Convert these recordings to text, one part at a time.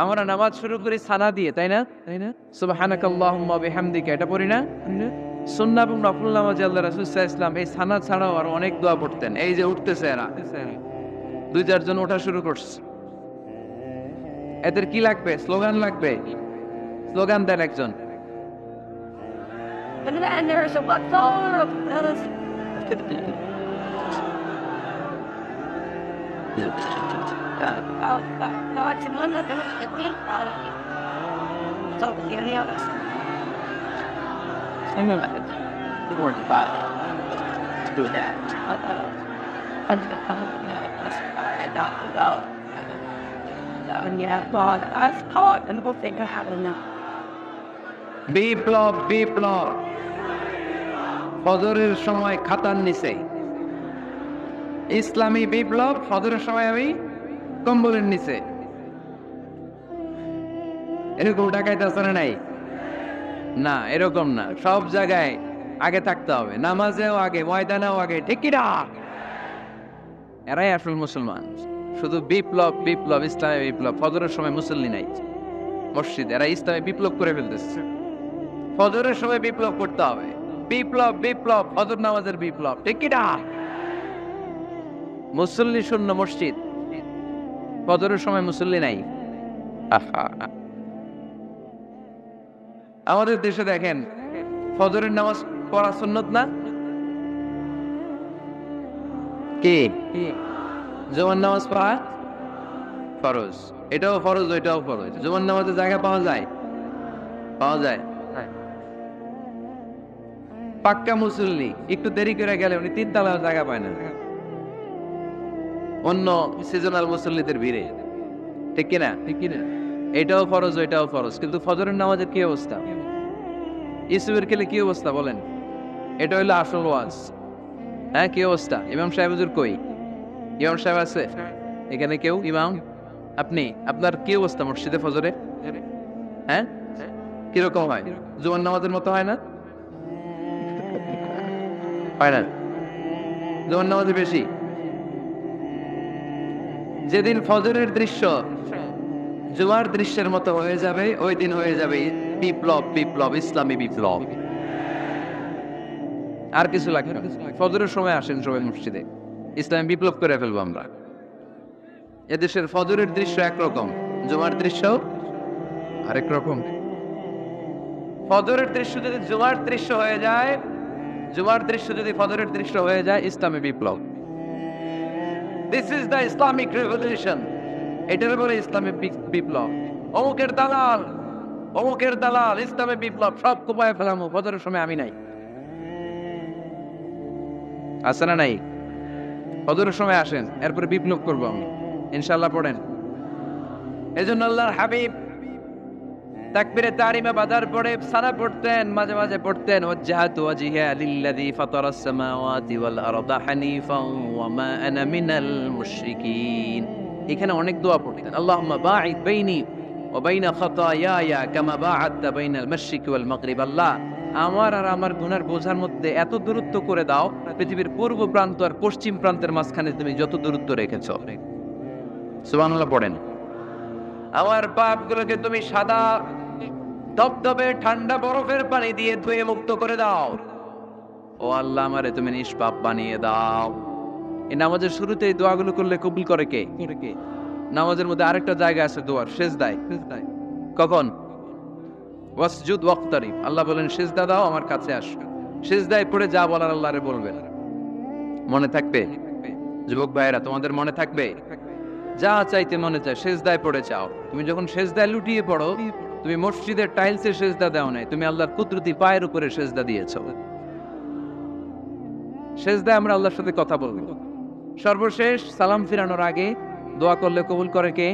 আমরা নামাজ শুরু করি সানা দিয়ে, তাই না? সুবহানাকাল্লাহুম্মা বিহামদিকা, এটা পড়ি না? সুন্নাহ এবং নফল নামাজে আল্লাহ রাসূল সাল্লাল্লাহু আলাইহি ওয়াসাল্লাম এই সানা ছাড়াও আরো অনেক দোয়া পড়তেন। এই যে উঠতেছে এরা, 2-4 জন ওঠা শুরু করছে। এদের কি লাগবে? স্লোগান লাগবে। স্লোগান দেন একজন। বিপ্লব, বিপ্লব। ফজরের সময় খাতার নিচে। ইসলামী বিপ্লব, ফজরের সময় আমি কম্বলের নিচে। এরকম ডাকাইতে আছে না নাই? না, এরকম না। সব জায়গায় আগে থাকতে হবে, নামাজেও আগে, ময়দানেও আগে, ঠিক কি না? এরাই আসল মুসলমান। শুধু বিপ্লব, বিপ্লব, ইসলামী বিপ্লব। ফজরের সময় মুসল্লি নাই মসজিদ, এরা ইসলামী বিপ্লব করে ফেলতেছে। ফজরের সময় বিপ্লব করতে হবে। বিপ্লব, বিপ্লব, ফজর নামাজের বিপ্লব, ঠিক কি না? মুসল্লি শূন্য মসজিদ, ফজরের সময় মুসল্লি নাই। আমাদের দেশে দেখেন, ফজরের নামাজ পড়া সুন্নত না? কি জুমার নামাজ পড়া ফরজ। এটাও ফরজ, ওইটাও ফরজ। জুমার নামাজের জায়গা পাওয়া যায়? পাওয়া যায়। পাক্কা মুসল্লি একটু দেরি করে গেলে উনি 3 তলার জায়গা পায় না, অন্য সিজনাল মুসল্লিদের ভিড়ে, ঠিক কিনা? ঠিক কিনা? এটাও ফরজ, ওইটাও ফরজ। কিন্তু ফজরের নামাজের কি অবস্থা? ইসুবের খেলে কি অবস্থা বলেন? এটা হইলো আসল ওয়াজ। হ্যাঁ, কি অবস্থা? ইমাম সাহেব হুজুর কই? ইমাম সাহেব আছে এখানে? কেউ ইমাম? আপনি, আপনার কি অবস্থা মসজিদে ফজরে? হ্যাঁ, কিরকম হয়? জুমার নামাজের মতো হয় না? হয় না? জুমার নামাজে বেশি। যেদিন ফজরের দৃশ্য জুমার দৃশ্যের মতো হয়ে যাবে, ওই দিন হয়ে যাবে বিপ্লব, বিপ্লব, ইসলামী বিপ্লব। আর কিছু লাগবে না। ফজরের সময় আসেন সবাই মসজিদে, ইসলামী বিপ্লব করে ফেলবো আমরা। এদেশের ফজরের দৃশ্য একরকম, জুমার দৃশ্য আরেক রকম। ফজরের দৃশ্য যদি জুমার দৃশ্য হয়ে যায়, জুমার দৃশ্য যদি ফজরের দৃশ্য হয়ে যায়, ইসলামী বিপ্লব। This is the Islamic revolution. এটার বলে ইসলামী বিপ্লব। অমুকের দালাল, অমুকের দালাল, ইসলামী বিপ্লব সব কোপায় ফেলামো। ফজরের সময় আমি নাই, আছে না নাই? ফজরের সময় আসেন, এরপরে বিপ্লব করবো আমি, ইনশাআল্লাহ। পড়েন। এজন্য আল্লাহর হাবিব তাকবীরে তাহরিমা বাঁধার পরে সানা পড়তেন, মাঝে মাঝে পড়তেন ওয়াজ্জাহাতু ওয়াজহিয়া লিল্লাযী ফাতারাস সামাওয়াতি ওয়াল আরদা হানিফান ওয়া মা আনা মিনাল মুশরিকিন। এখানে অনেক দোয়া পড়তেন। আল্লাহুম্মা বাঈদ বাইনি ওয়া বাইনা খাতায়ায়া কামা বাআদতা বাইনাল মাশরিকি ওয়াল মাগরিব। আল্লাহ, আমার আর আমার গুনার বোঝার মধ্যে এত দূরত্ব করে দাও, পৃথিবীর পূর্ব প্রান্ত আর পশ্চিম প্রান্তের মাঝখানে তুমি যত দূরত্ব রেখেছো। সুবহানাল্লাহ পড়েন। আমার পাপগুলোকে তুমি সাদা ধবধবে ঠান্ডা বরফের পানি দিয়ে ধুয়ে মুক্ত করে দাও। ও আল্লাহ, আমারে তুমি নিষ্পাপ বানিয়ে দাও। এই নামাজের শুরুতে এই দোয়াগুলো করলে কবুল করে কে? নামাজের মধ্যে আরেকটা জায়গা আছে দোয়ার, সেজদায়। কখন? ওয়াসজুদ ওয়াক্তারিব। আল্লাহ বলেন সেজদা দাও, আমার কাছে আসো। সেজদায় পড়ে যা বলার আল্লাহরে বলবেন। মনে থাকবে? যুবক ভাইয়েরা, তোমাদের মনে থাকবে? যা চাইতে মনে চায় সেজদায় পড়ে চাও। তুমি যখন সেজদায় লুটিয়ে পড়ো, তুমি মসজিদের টাইলসে সেজদা দাও নাই, তুমি আল্লাহর কুদরতি পায়ের উপরে সেজদা দিয়েছো। সেজদায় আমরা আল্লাহর সাথে কথা বলবো। সর্বশেষ সালাম ফিরানোর আগে দোয়া করলে কবুল করে কে?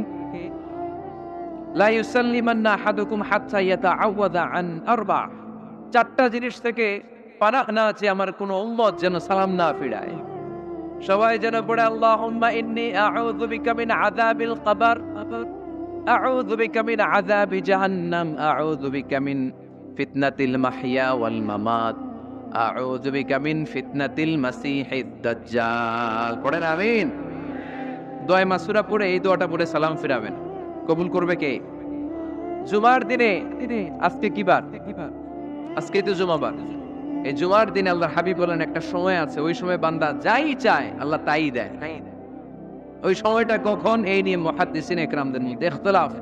লা ইউসাল্লিমান্না আহাদুকুম হাত্তা ইয়াতাআওয়াযা আন আরবা। 4টা জিনিস থেকে পানাহ না আছে আমার কোন উম্মত যেন সালাম না ফিরায়। সবাই যেন পড়ে আল্লাহুম্মা ইন্নী আউযু বিকা মিন আযাবিল কবর, আউযু বিকা মিন আযাবি জাহান্নাম, আউযু বিকা মিন ফিতনাতিল মাহইয়া ওয়াল মামাত, আউযু বিকা মিন ফিতনাতিল মাসিহিদ দাজ্জাল। পড়েন আমিন। দোয়া মাসুরা পড়ে এই দোয়াটা পড়ে সালাম ফিরাবেন। কবুল করবে কে? জুমার দিনে, আজকে কি বার? আজকে তো জুমাবার। এই জুমার দিনে আল্লাহর হাবিব বলেন একটা সময় আছে, ওই সময় বান্দা যাই চায় আল্লাহ তাই দেয়। ওই সময়টা কখন, এই নিয়ে মুহাদ্দিসিন ইকরামদের মধ্যে ইখতিলাফ।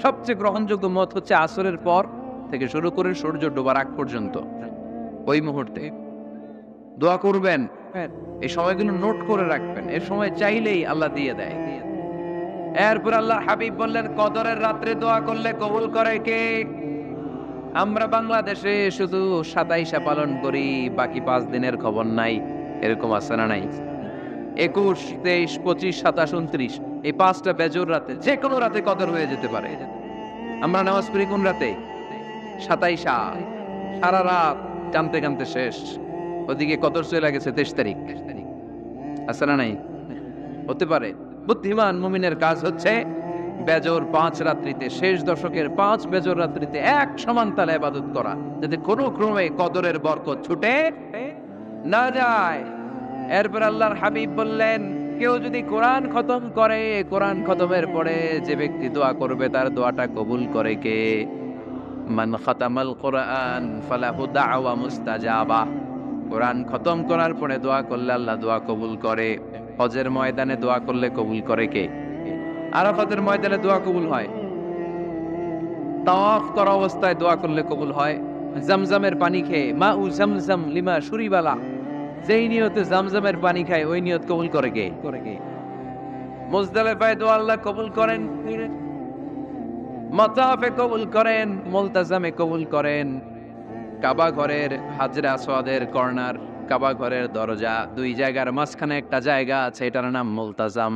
সবচেয়ে গ্রহণযোগ্য মত হচ্ছে আসরের পর থেকে শুরু করে সূর্য ডোবার আগ পর্যন্ত ওই মুহূর্তে দোয়া করবেন। এই সময়গুলো নোট করে রাখবেন, এই সময় চাইলেই আল্লাহ দিয়ে দেয়। এরপর আল্লাহর হাবিব বললেন কদরের রাত্রে দোয়া করলে কবুল করে কে? আমরা বাংলাদেশে শুধু 27 পালন করি, বাকি 5 দিনের খবর নাই। এরকম আছে না নাই? 21, 23, 25, 27, 29 এই 5টা বেজোর রাতে, যে কোনো রাতে কদর হয়ে যেতে পারে। আমরা নামাজ পড়ি কোন রাতে? 27। সারা রাত কানতে কানতে শেষ, ওদিকে কদর চলে গেছে 23 তারিখ। আছে না নাই? হতে পারে। বুদ্ধিমান মুমিনের কাজ হচ্ছে বেজোর 5 রাত্রিতে, শেষ দশকের 5 বেজোর রাত্রিতে এক সমান তালে ইবাদত করা, যাতে কোনো ক্রমে কদরের বরকত ছুটে না যায়। এরপর আল্লাহর হাবিব বললেন কেউ যদি কোরআন খতম করে, কোরআন খতমের পরে যে ব্যক্তি দোয়া করবে তার দোয়াটা কবুল করে কে? মান খাতামাল কোরআন ফালাহু দাওয়া মুস্তাজাবা। কোরআন খতম করার পরে দোয়া করলে আল্লাহ দোয়া কবুল করে। হজের ময়দানে দোয়া করলে কবুল করে কে? আরাফাতের ময়দানে দোয়া কবুল হয়। তাওয়াফ করা অবস্থায় দোয়া করলে কবুল হয়। জামজামের পানি খেয়ে মা উ জামজাম লিমা শুরিবালা, যেই নিয়তে জামজামের পানি খায় ওই নিয়ত কবুল করে কে? মুজদালিফায় দোয়া আল্লাহ কবুল করেন, মাতাফে কবুল করেন, মুলতাজামে কবুল করেন। কাবা ঘরের হাজরে আসওয়াদের কর্নার, কাবা ঘরের দরজা, দুই জায়গার মাঝখানে একটা জায়গা আছে, এটার নাম মুলতাজাম।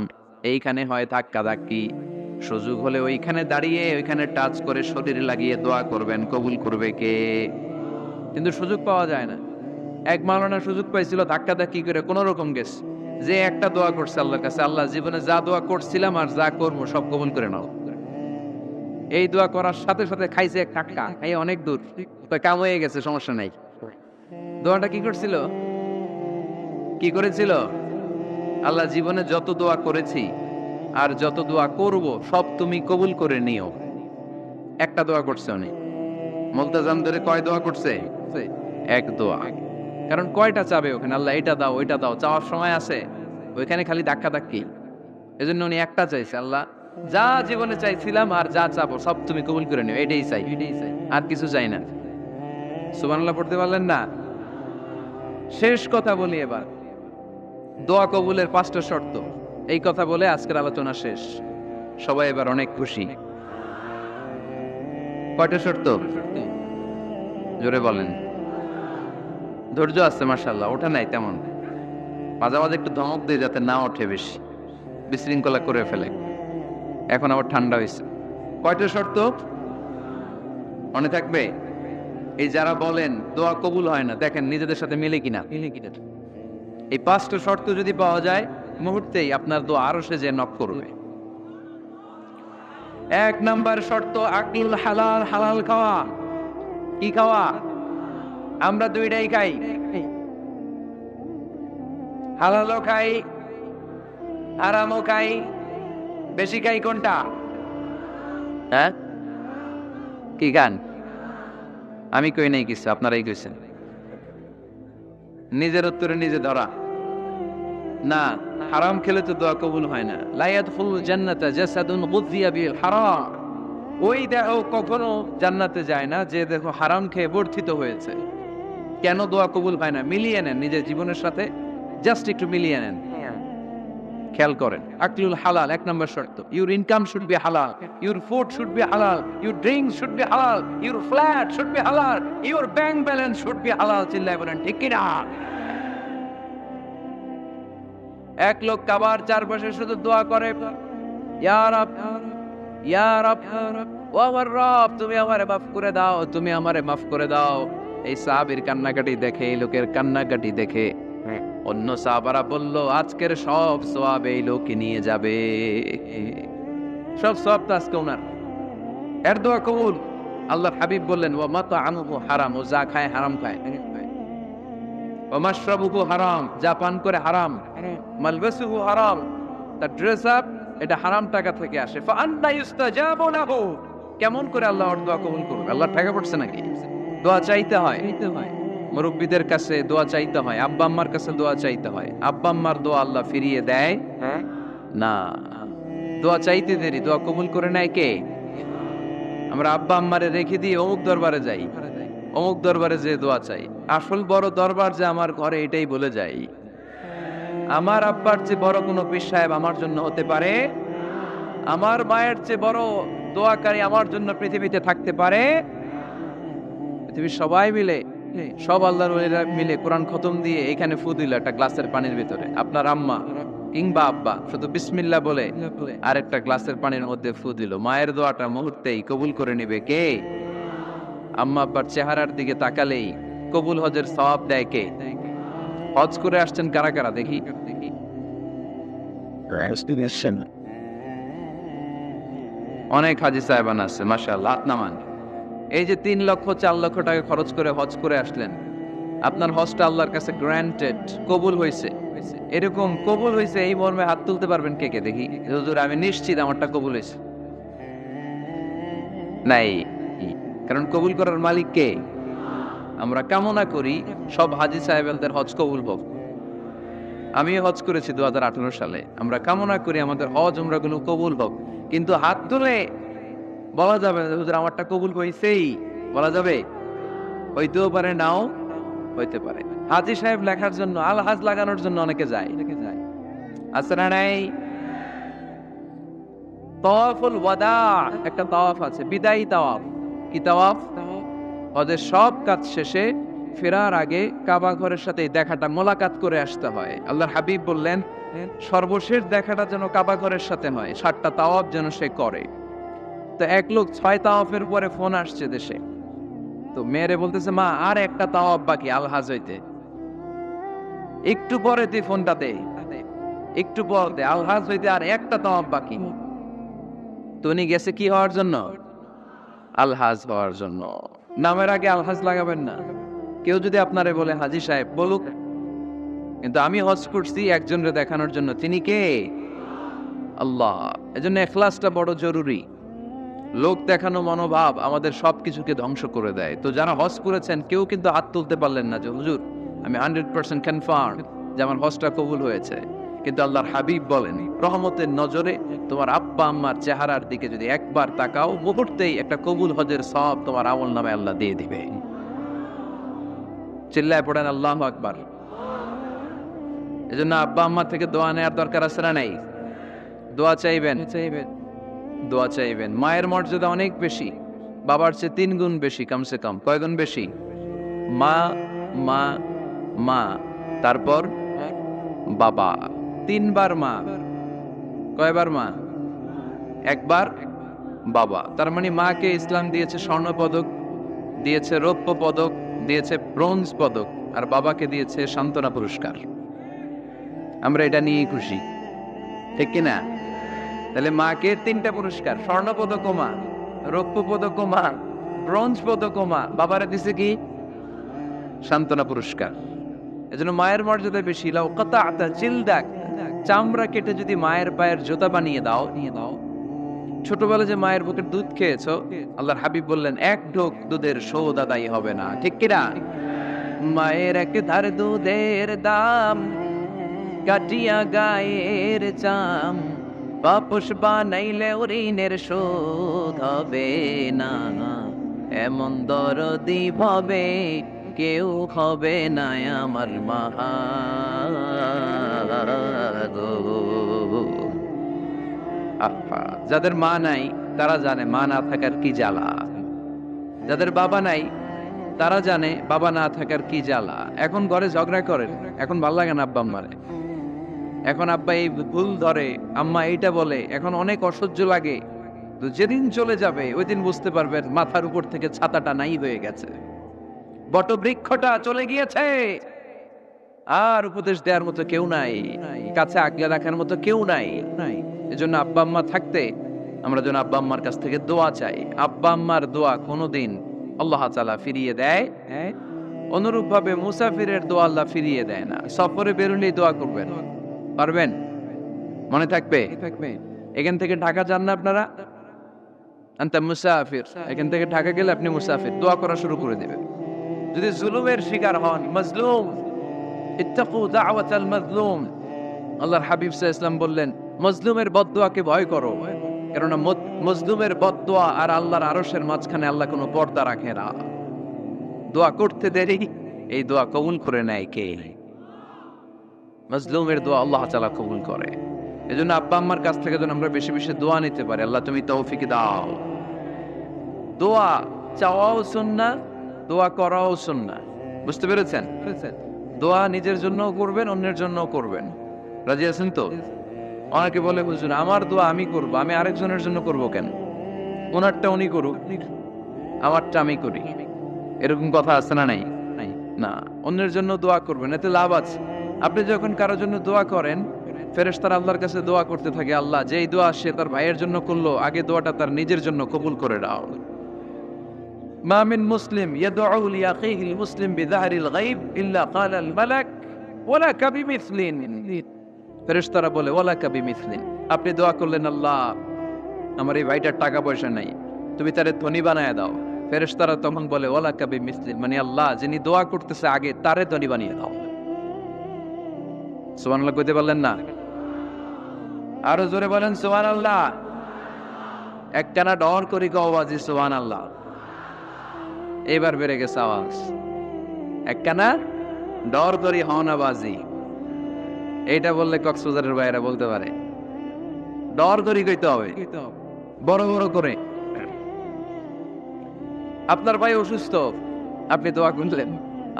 এইখানে হয় ধাক্কা ধাক্কি, সুযোগ হলে ওইখানে দাঁড়িয়ে ওইখানে টাচ করে শরীরে লাগিয়ে দোয়া করবেন, কবুল করবে কে? কিন্তু সুযোগ পাওয়া যায় না। এক মাওলানা সুযোগ পাইছিল, ধাক্কা ধাক্কি করে কোন রকম গেছে, যে একটা দোয়া করছে আল্লাহর কাছে, আল্লাহ জীবনে যা দোয়া করছিলাম আর যা করবো সব কবুল করে নাও। এই দোয়া করার সাথে সাথে খাইছে এক ধাক্কা, এই অনেক দূর, তো কাম হয়ে গেছে, সমস্যা নাই। দোয়াটা কি করছিল? কি করেছিল? আল্লাহ জীবনে যত দোয়া করেছি আর যত দোয়া করব সব তুমি কবুল করে নিও। একটা দোয়া করছে উনি। মুলতাজাম ধরে কয় দোয়া করছে? এক দোয়া। কারণ কয়টা চাবে ওখানে, আল্লাহ এটা দাও ওইটা দাও, চাওয়ার সময় আছে? ওইখানে খালি ধাক্কা ধাক্কি। এজন্য উনি একটা চাইছে, আল্লাহ যা জীবনে চাইছিলাম আর যা চাবো সব তুমি কবুল করে নিও, এটাই চাই, আর কিছু চাই না। সুবহানাল্লাহ পড়তে পারলেন না? শেষ কথা বলি এবার, দোয়া কবুলের 5টা শর্ত। এই কথা বলে আজকের আলোচনা শেষ। সবাই এবার অনেক খুশি। কয়টা শর্ত? জোরে বলেন। ধৈর্য আছে মাশাআল্লাহ, ওঠা নাই তেমন, মাঝে মাঝে একটু ধমক দিয়ে যাতে না ওঠে, বেশি বিশৃঙ্খলা করে ফেলে। এখন আবার ঠান্ডা হয়েছে। কয়টা শর্ত মনে থাকবে? এই যারা বলেন দোয়া কবুল হয় না, দেখেন নিজেদের সাথে মিলে কিনা। এই 5টা শর্ত যদি পাওয়া যায়, মুহূর্তেই আপনার দোয়া আরশে যে নক করবে। 1 নাম্বার শর্ত আকলুল হালাল, হালাল খাওয়া। কি খাওয়া? আমরা দুইটাই খাই, হালালও খাই হারামও খাই। বেশি খাই কোনটা? হ্যাঁ, কি গান? আমি কই নাই কিছু, আপনারাই কইছেন। নিজের উত্তরে নিজে ধরা না। হারাম খেলে তো দোয়া কবুল হয় না। লা ইয়াদখুলুল জান্নাতা জাসাদুন গুযিয়া বিল হারাম। ওই দেহ কখনো জান্নাতে যায় না যে দেখো হারাম খেয়ে বর্ধিত হয়েছে। কেন দোয়া কবুল হয় না? মিলিয়ে নেন নিজের জীবনের সাথে, জাস্ট একটু মিলিয়ে নেন, খেয়াল করেন। আকলুল হালাল 1 নম্বর শর্ত। ইউর ইনকাম শুড বি হালাল, ইউর ফুড শুড বি হালাল, ইউর ড্রিঙ্কস শুড বি হালাল, ইউর ফ্ল্যাট শুড বি হালাল, your bank balance should be হালাল। চিল্লায় বলেন ঠিক কি না? এক লোক কাবার চারপাশে শুধু দোয়া করে, ইয়া রব ইয়া রব, ও আমার রব তুমি আমারে মাফ করে দাও, তুমি আমারে মাফ করে দাও। এই সাহাবীর কান্নাকাটি দেখে, এই লোকের কান্নাকাটি দেখে অন্য সাহাবারা বলল আজকের সব সওয়াব এই লোকই নিয়ে যাবে, সব সওয়াব তো আজকে ওনার। এর দোয়া কবুল। আল্লাহর হাবিব বললেন ওয়া মাতআমুহু হারাম, ও যা খায় হারাম খায়। ওয়া মাশরাবুহু হারাম, যা পান করে হারাম। মালবাসুহু হারাম, তার ড্রেস আপ এটা হারাম টাকা থেকে আসে। ফাআন্না ইউস্তাজাবু লাহু, কেমন করে আল্লাহ ওর দোয়া কবুল করবে? আল্লাহর টাকা পড়ছে নাকি? দোয়া চাইতে হয়, মুরব্বীদের কাছে দোয়া চাইতে হয়, আব্বা আম্মার কাছে দোয়া চাইতে হয়। আব্বা আম্মার দোয়া আল্লাহ ফিরিয়ে দেয় না। দোয়া চাইতে দেরি, দোয়া কবুল করে নেয় কে? আমরা আব্বা আম্মারে রেখে দিয়ে অমুক দরবারে যাই, অমুক দরবারে যে দোয়া চাই। আসল বড় দরবার যে আমার ঘরে, এটাই বলে যাই। আমার আব্বার চেয়ে বড় কোনো পীর সাহেব আমার জন্য হতে পারে, আমার মায়ের চেয়ে বড় দোয়াকারী আমার জন্য পৃথিবীতে থাকতে পারে? পৃথিবীর সবাই মিলে, সব আল্লাহর ওলিরা মিলে কোরআন খতম দিয়ে এখানে ফু দিল একটা গ্লাসের পানির ভিতরে, আপনার আম্মা কিংবা আব্বা শুধু বিসমিল্লাহ বলে আরেকটা গ্লাসের পানির মধ্যে ফু দিল, মায়ের দোয়াটা মুহূর্তেই কবুল করে নিবে কে? আম্মা আব্বার চেহারার দিকে তাকালেই কবুল হজের সওয়াব দেয় কে? হজ করে আসছেন কারা কারা দেখি? অনেক হাজি সাহেবান আছে মাশাআল্লাহ, হাত নামান। এই যে 3 লক্ষ 4 লক্ষ টাকা খরচ করে হজ করে আসলেন, আপনার হজটা আল্লাহর কাছে গ্র্যান্টেড, কবুল হয়েছে। এরকম কবুল হয়েছে এই মর্মে হাত তুলতে পারবেন কে কে দেখি? হুজুর আমি নিশ্চিত আমারটা কবুল হয়েছে। নাই, কারণ কবুল করার মালিক কে? আমরা কামনা করি সব হাজি সাহেবদের হজ কবুল হোক। আমি হজ করেছি 2018 সালে। আমরা কামনা করি আমাদের হজ উমরাগুলো কবুল হোক, কিন্তু হাত তুলে বলা যাবে না হুজুর আমারটা কবুল হইছেই, বলা যাবে? হইতেও পারে, নাও হইতে পারে। হাজি সাহেব লেখার জন্য, আল হাজ লাগানোর জন্য অনেকে যায়, আছে না নাই? তাওয়াফুল ওয়াদা একটা তাওয়াফ আছে, বিদায়ী তাওয়াফ। কি তাওয়াফ? হজের সব কাজ শেষে ফেরার আগে কাবা ঘরের সাথে দেখাটা, মোলাকাত করে আসতে হয়। আল্লাহর হাবিব বললেন সর্বশেষ দেখাটা যেন কাবা ঘরের সাথে হয়, 7টা তাওয়াফ যেন সে করে। তো এক লোক 6 তাওয়াফের পরে ফোন আসছে দেশে, তো মেয়েরে বলতেছে মা আর একটা তাওয়াফ বাকি আল হাজ হইতে, একটু পরে তুই ফোনটা দে, একটু পর দে, আল হাজ হইতে আর একটা তাওয়াফ বাকি। তো উনি গেছে কি হওয়ার জন্য? আল হাজ হওয়ার জন্য। নামের আগে আল হাজ লাগাবেন না। কেউ যদি আপনারে বলে হাজি সাহেব, বলুক, কিন্তু আমি হজ করছি একজনরে দেখানোর জন্য। তিনি কে? আল্লাহ। এজন্য ইখলাসটা বড় জরুরি। লোক দেখানো মনোভাব আমাদের সবকিছুকে ধ্বংস করে দেয়। তো যারা হজ করেছেন কেউ কিন্তু হাত তুলতে পারলেন না যে হুজুর আমি 100% কনফার্ম যে আমার হজটা কবুল হয়েছে। কিন্তু আল্লাহর হাবিব বলেন রহমতের নজরে তোমার আব্বা আম্মার চেহারার দিকে যদি একবার তাকাও, মুহূর্তেই একটা কবুল হজের সওয়াব তোমার আমল নামে আল্লাহ দিয়ে দিবে। চিল্লায় পড়েন আল্লাহু আকবার। এজন্য আব্বা আম্মা থেকে দোয়া নেওয়ার দরকার আছে না নাই? দোয়া চাইবেন, দোয়া চাইবেন। মায়ের মর্যাদা অনেক বেশি, বাবার চেয়ে 3 গুণ বেশি, কমসে কম। কয় গুণ বেশি? মা মা মা, তারপর বাবা। 3 বার মা। কয়বার মা? একবার বাবা। তার মানে মাকে ইসলাম দিয়েছে স্বর্ণ পদক, দিয়েছে রৌপ্য পদক, দিয়েছে ব্রোঞ্জ পদক, আর বাবাকে দিয়েছে সান্ত্বনা পুরস্কার। আমরা এটা নিয়েই খুশি, ঠিক কিনা? তাহলে মাকে 3টা পুরস্কার, স্বর্ণ পদক মা, রৌপ্য পদক মা, ব্রোঞ্জ পদক মা, বাবারে দিছে কি? সান্ত্বনা পুরস্কার। এজন্য মায়ের মর্যাদা বেশি। লাউ কাতাআতা জিলদাক, চামড়া কেটে যদি মায়ের পায়ের জুতা বানিয়ে দাও, নিয়ে দাও। ছোটবেলা যে মায়ের বুকের দুধ খেয়েছো, আল্লাহর হাবিব বললেন 1 ঢোক দুধের শোধ আদায় হবে না, ঠিক কিনা? মায়ের এক ধার দুধের দাম, কাটিয়া গায়ের চাম, বাপুস বানাইলে ঋণের শোধ হবে না। এমন দরদি ভাবে কেউ হবে না আমার মা গো। যাদের মা নাই তারা জানে মা না থাকার কি জ্বালা, যাদের বাবা নাই তারা জানে বাবা না থাকার কি জ্বালা। এখন ঘরে ঝগড়া করেন, এখন ভাল লাগে না আব্বা আম্মারে, এখন আব্বা এই ভুল ধরে, আম্মা এইটা বলে, এখন অনেক অসহ্য লাগে। তো যেদিন চলে যাবে ওই দিন বুঝতে পারবেন মাথার উপর থেকে ছাতাটা নাই হয়ে গেছে, বটবৃক্ষটা চলে গিয়েছে, আর উপদেশ দেওয়ার মতো কেউ নাই, কাছে আগলে রাখার মতো কেউ নাই। এজন্য আব্বা আম্মা থাকতে আমরা যেন আব্বা আম্মার কাছ থেকে দোয়া চাই। আব্বা আম্মার দোয়া কোনোদিন আল্লাহ তাআলা ফিরিয়ে দেয়, অনুরূপ ভাবে মুসাফিরের দোয়া আল্লাহ ফিরিয়ে দেয় না। সফরে বেরোলেই দোয়া করবেন, পারবেন? মনে থাকবে? এখান থেকে ঢাকা যান না আপনারা, আনতা মুসাফির, এখান থেকে ঢাকা গেলে আপনি মুসাফির, দোয়া করা শুরু করে দিবেন। যদি জুলুমের শিকার হন, মাজলুম, ইত্তাকু দাওয়াতাল মাজলুম, আল্লাহর হাবিব সাল্লাল্লাহু আলাইহি ওয়াসাল্লাম বললেন মজলুমের বদদোয়াকে ভয় করো, কেননা মজলুমের বদদোয়া আর আল্লাহর আরশের মাঝখানে আল্লাহ কোনো পর্দা রাখে না। দোয়া করতে দেরি, এই দোয়া কবুল করে নেয় কে? মজলুমের দোয়া আল্লাহ তাআলা কবুল করে। এজন্য আব্বা আম্মার কাছ থেকে যেন আমরা বেশি বেশি দোয়া নিতে পারি, আল্লাহ তুমি তৌফিক দাও। দোয়া চাওয়াও সুন্নাহ, দোয়া করাও সুন্নাহ। বুঝতে পেরেছেন? দোয়া নিজের জন্যও করবেন, অন্যের জন্যও করবেন। রাজি আছেন তো? অনেকে বলে হুজুর আমার দোয়া আমি করব, আমি আরেকজনের জন্য করব কেন? ওনারটা উনি করুক, আমারটা আমি করি, এরকম কথা আছে না? নাই না, অন্যের জন্য দোয়া করবেন, এতে লাভ আছে। আপনি যখন কারোর জন্য দোয়া করেন, ফেরেশতারা আল্লাহর কাছে দোয়া করতে থাকে, আল্লাহ যেই দোয়া সে তার ভাইয়ের জন্য করলো, আগে দোয়াটা তার নিজের জন্য কবুল করে দাও। মা মিন মুসলিম ইয়াদউ লিআখিহিল মুসলিম বিযাহরিল গায়ব ইল্লা ক্বালাল মালাক ওয়ালা কাবিমিসলিন। ফেরেশতারা বলে ওয়ালা কাবিমিসলিন, আপনি দোয়া করলেন আল্লাহ আমার এই ভাইটার টাকা পয়সা নাই, তুমি তারে ধনী বানায় দাও। ফেরেশতারা তখন বলে ওয়ালা কাবিমিসলিন, মানে আল্লাহ যিনি দোয়া করতেছে আগে তারে ধনী বানিয়ে দাও। সুবহানাল্লাহ কইতে পারলেন না? আরো জোরে বলেন সুবহানাল্লাহ। একটানা ডর করি কওয়াজি সুবহানাল্লাহ। এবার বেড়ে গেছে আওয়াজ। একটানা ডর করি হওনাবাজি, এইটা বললে কক্সবাজারের বাইরে বলতে পারে। ডর করি কইতে হবে বড় বড় করে। আপনার ভাই অসুস্থ, আপনি দোয়া করলেন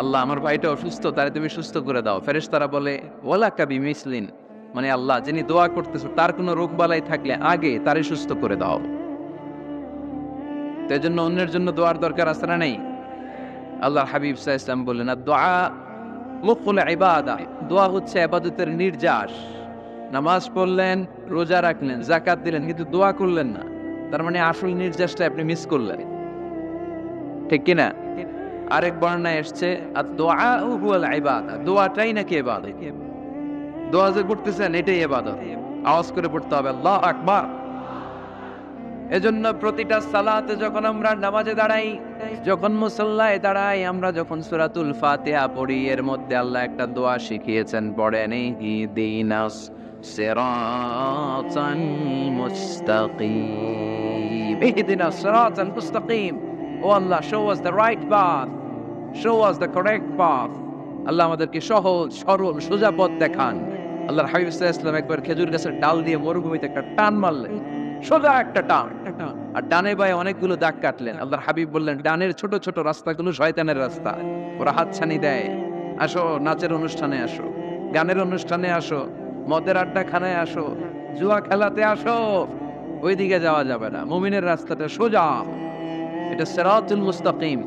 আল্লাহ আমার ভাইটা অসুস্থ, তারে তুমি সুস্থ করে দাও। ফেরেশতারা বলে ওয়ালা কাবিমিসলিন, মানে আল্লাহ যিনি দোয়া করতেছো তার কোনো রোগ বালাই থাকলে আগে তারে সুস্থ করে দাও। তো এজন্য অন্যের জন্য দোয়ার দরকার আছে না নেই? আল্লাহর হাবিব সাল্লাল্লাহু আলাইহি ওয়াসাল্লাম বললেন দোয়া মুখুল ইবাদা, দোয়া হচ্ছে ইবাদতের নির্যাস। নামাজ পড়লেন, রোজা রাখলেন, যাকাত দিলেন, কিন্তু দোয়া করলেন না, তার মানে আসল নির্যাসটা আপনি মিস করলেন, ঠিক কি না? আরেক বর্ণনায় এসেছে আদ-দুআ হুয়াল ইবাদা, দোয়াটাই নাকি ইবাদত। দোয়া যে করতেছেন এটাই ইবাদত, আওয়াজ করে পড়তে হবে আল্লাহু আকবার। এজন্য প্রতিটা সালাতে যখন আমরা নামাজে দাঁড়াই, যখন মুসল্লায় দাঁড়াই, আমরা যখন সূরাতুল ফাতিহা পড়ি, এর মধ্যে আল্লাহ একটা দোয়া শিখিয়েছেন, পড়েন ইহদিনাস সিরাতাল মুস্তাকিম, ইহদিনাস সিরাতাল মুস্তাকিম। ও আল্লাহ, show us the right path, show us the correct path। আল্লাহ আমাদেরকে সহজ সরল সোজা পথ দেখান। আল্লাহর হাবিব সাল্লাল্লাহু আলাইহি ওয়াসাল্লাম একবার খেজুর গাছের ডাল দিয়ে মরুভূমিতে একটা টান মারলেন, সোজা একটা টান, আর ডানে বায়ে অনেকগুলো দাগ কাটলেন। আল্লাহর হাবিব বললেন ডানের ছোট ছোট রাস্তাগুলো শয়তানের রাস্তা, ওরা হাতছানি দেয়। আসো নাচের অনুষ্ঠানে আসো, গানের অনুষ্ঠানে আসো, মদের আড্ডাখানায় আসো, জুয়া খেলাতে আসো, ওইদিকে যাওয়া যাবে না। মুমিনের রাস্তাটা সোজা, এটা সিরাতুল মুস্তাকিম।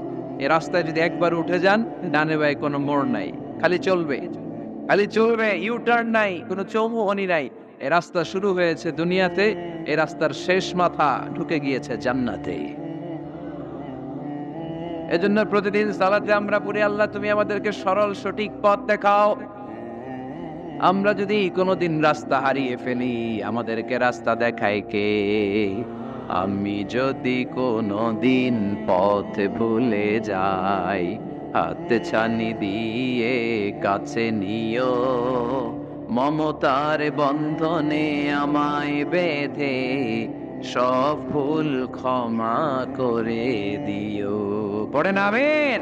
এই রাস্তায় যদি একবার উঠে যান, ডানে বায়ে কোনো মোড় নাই, খালি চলবে, খালি চলবে, ইউ টার্ন নাই, কোনো চৌমুহনী নাই। এই রাস্তা শুরু হয়েছে দুনিয়াতে, এই রাস্তার শেষ মাথা ঢুকে গিয়েছে জান্নাতে। এজন্য প্রতিদিন সালাতে আমরা পড়ি আল্লাহ তুমি আমাদেরকে সরল সঠিক পথ দেখাও। আমরা যদি কোনোদিন রাস্তা হারিয়ে ফেলি, আমাদেরকে রাস্তা দেখায় কে? আমি যদি কোনোদিন পথ ভুলে যাই, হাত ছানি দিয়ে কাছে নিও, মমতার বন্ধনে আমায় বেঁধে সব ভুল ক্ষমা করে দিও। পড়েন আমিন।